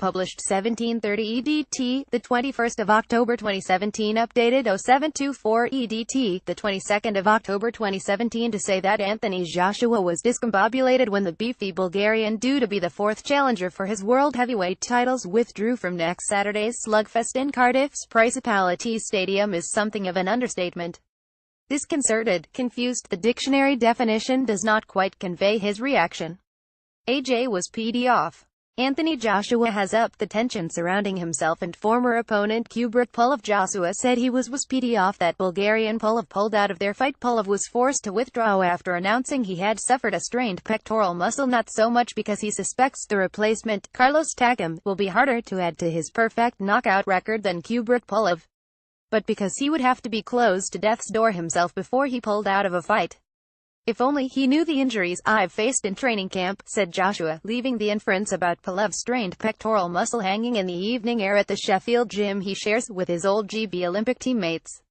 published 17:30 EDT, the 21st of October 2017, updated 0724 EDT, the 22nd of October 2017, to say that Anthony Joshua was discombobulated when the beefy Bulgarian, due to be the fourth challenger for his world heavyweight titles, withdrew from next Saturday's slugfest in Cardiff's Principality Stadium is something of an understatement. Disconcerted, confused, the dictionary definition does not quite convey his reaction. AJ was peed off. Anthony Joshua has upped the tension surrounding himself and former opponent Kubrat Pulev. Joshua said he was peed off that Bulgarian Pulev pulled out of their fight. Pulev was forced to withdraw after announcing he had suffered a strained pectoral muscle, not so much because he suspects the replacement, Carlos Takam, will be harder to add to his perfect knockout record than Kubrat Pulev, but because he would have to be close to death's door himself before he pulled out of a fight. If only he knew the injuries I've faced in training camp, said Joshua, leaving the inference about Pulev's strained pectoral muscle hanging in the evening air at the Sheffield gym he shares with his old GB Olympic teammates.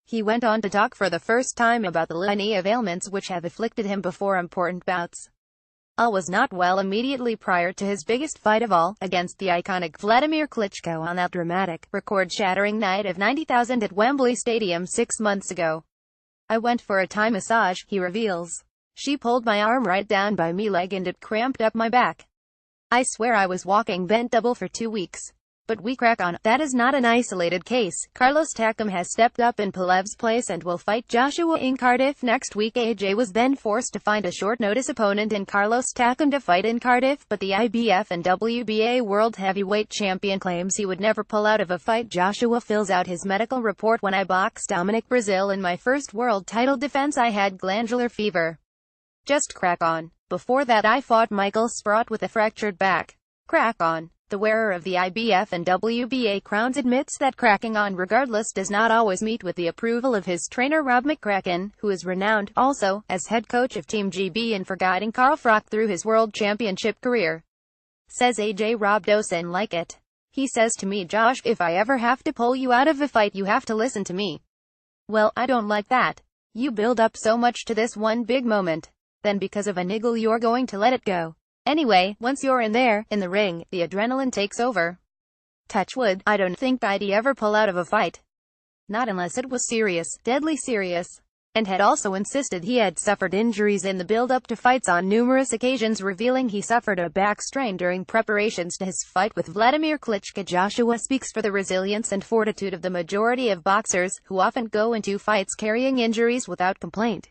He went on to talk for the first time about the litany of ailments which have afflicted him before important bouts. All was not well immediately prior to his biggest fight of all, against the iconic Vladimir Klitschko on that dramatic, record-shattering night of 90,000 at Wembley Stadium 6 months ago. I went for a Thai massage, he reveals. She pulled my arm right down by me leg and it cramped up my back. I swear I was walking bent double for 2 weeks. But we crack on. That is not an isolated case. Carlos Takam has stepped up in Pulev's place and will fight Joshua in Cardiff next week. AJ was then forced to find a short-notice opponent in Carlos Takam to fight in Cardiff, but the IBF and WBA World Heavyweight Champion claims he would never pull out of a fight. Joshua fills out his medical report. When I boxed Dominic Brazil in my first world title defense, I had glandular fever. Just crack on. Before that I fought Michael Sprott with a fractured back. Crack on. The wearer of the IBF and WBA crowns admits that cracking on regardless does not always meet with the approval of his trainer Rob McCracken, who is renowned, also, as head coach of Team GB and for guiding Carl Froch through his world championship career. Says AJ, Rob doesn't like it. He says to me, Josh, if I ever have to pull you out of a fight you have to listen to me. Well, I don't like that. You build up so much to this one big moment. Then because of a niggle you're going to let it go. Anyway, once you're in there, in the ring, the adrenaline takes over. Touch wood, I don't think I'd ever pull out of a fight. Not unless it was serious, deadly serious. And had also insisted he had suffered injuries in the build-up to fights on numerous occasions, revealing he suffered a back strain during preparations to his fight with Vladimir Klitschko. Joshua speaks for the resilience and fortitude of the majority of boxers, who often go into fights carrying injuries without complaint.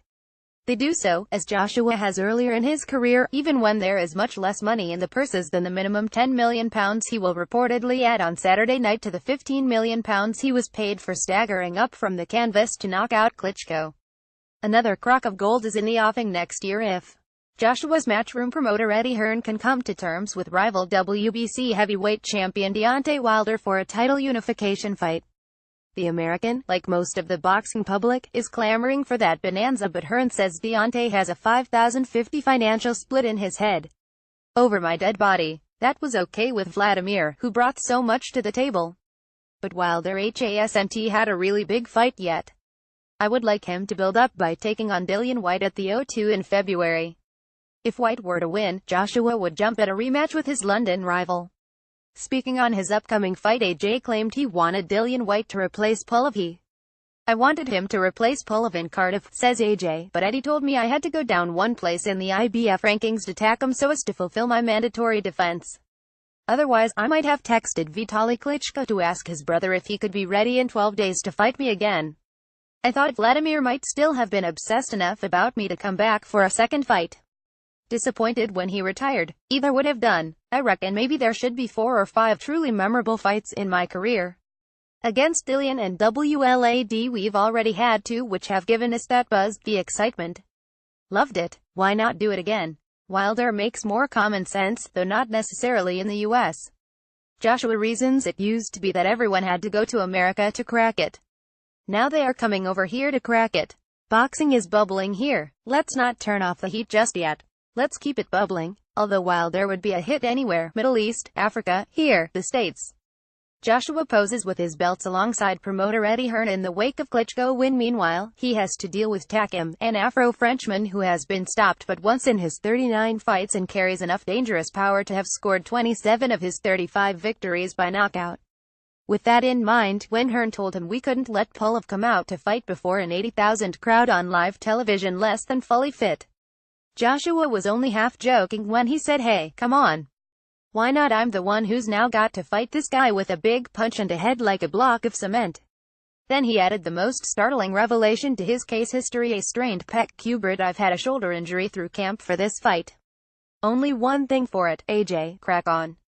They do so, as Joshua has earlier in his career, even when there is much less money in the purses than the minimum £10 million he will reportedly add on Saturday night to the £15 million he was paid for staggering up from the canvas to knock out Klitschko. Another crock of gold is in the offing next year if Joshua's matchroom promoter Eddie Hearn can come to terms with rival WBC heavyweight champion Deontay Wilder for a title unification fight. The American, like most of the boxing public, is clamoring for that bonanza, but Hearn says Deontay has a 5,050 financial split in his head. Over my dead body. That was okay with Vladimir, who brought so much to the table. But Wilder hasn't had a really big fight yet. I would like him to build up by taking on Dillian Whyte at the O2 in February. If Whyte were to win, Joshua would jump at a rematch with his London rival. Speaking on his upcoming fight, AJ claimed he wanted Dillian Whyte to replace Pulev. I wanted him to replace Pulev in Cardiff, says AJ, but Eddie told me I had to go down one place in the IBF rankings to Takam so as to fulfill my mandatory defense. Otherwise, I might have texted Vitaly Klitschko to ask his brother if he could be ready in 12 days to fight me again. I thought Vladimir might still have been obsessed enough about me to come back for a second fight. Disappointed when he retired. Either would have done. I reckon maybe there should be 4 or 5 truly memorable fights in my career. Against Dillian and WLAD we've already had 2 which have given us that buzz, the excitement. Loved it. Why not do it again? Wilder makes more common sense, though not necessarily in the US. Joshua reasons it used to be that everyone had to go to America to crack it. Now they are coming over here to crack it. Boxing is bubbling here. Let's not turn off the heat just yet. Let's keep it bubbling. Although Wilder would be a hit anywhere, Middle East, Africa, here, the States. Joshua poses with his belts alongside promoter Eddie Hearn in the wake of Klitschko win. Meanwhile, he has to deal with Takam, an Afro-Frenchman who has been stopped but once in his 39 fights and carries enough dangerous power to have scored 27 of his 35 victories by knockout. With that in mind, when Hearn told him we couldn't let Pulev come out to fight before an 80,000 crowd on live television less than fully fit, Joshua was only half joking when he said, "Hey, come on. Why not? I'm the one who's now got to fight this guy with a big punch and a head like a block of cement." Then he added the most startling revelation to his case history: a strained pec. But I've had a shoulder injury through camp for this fight. Only one thing for it, AJ, crack on.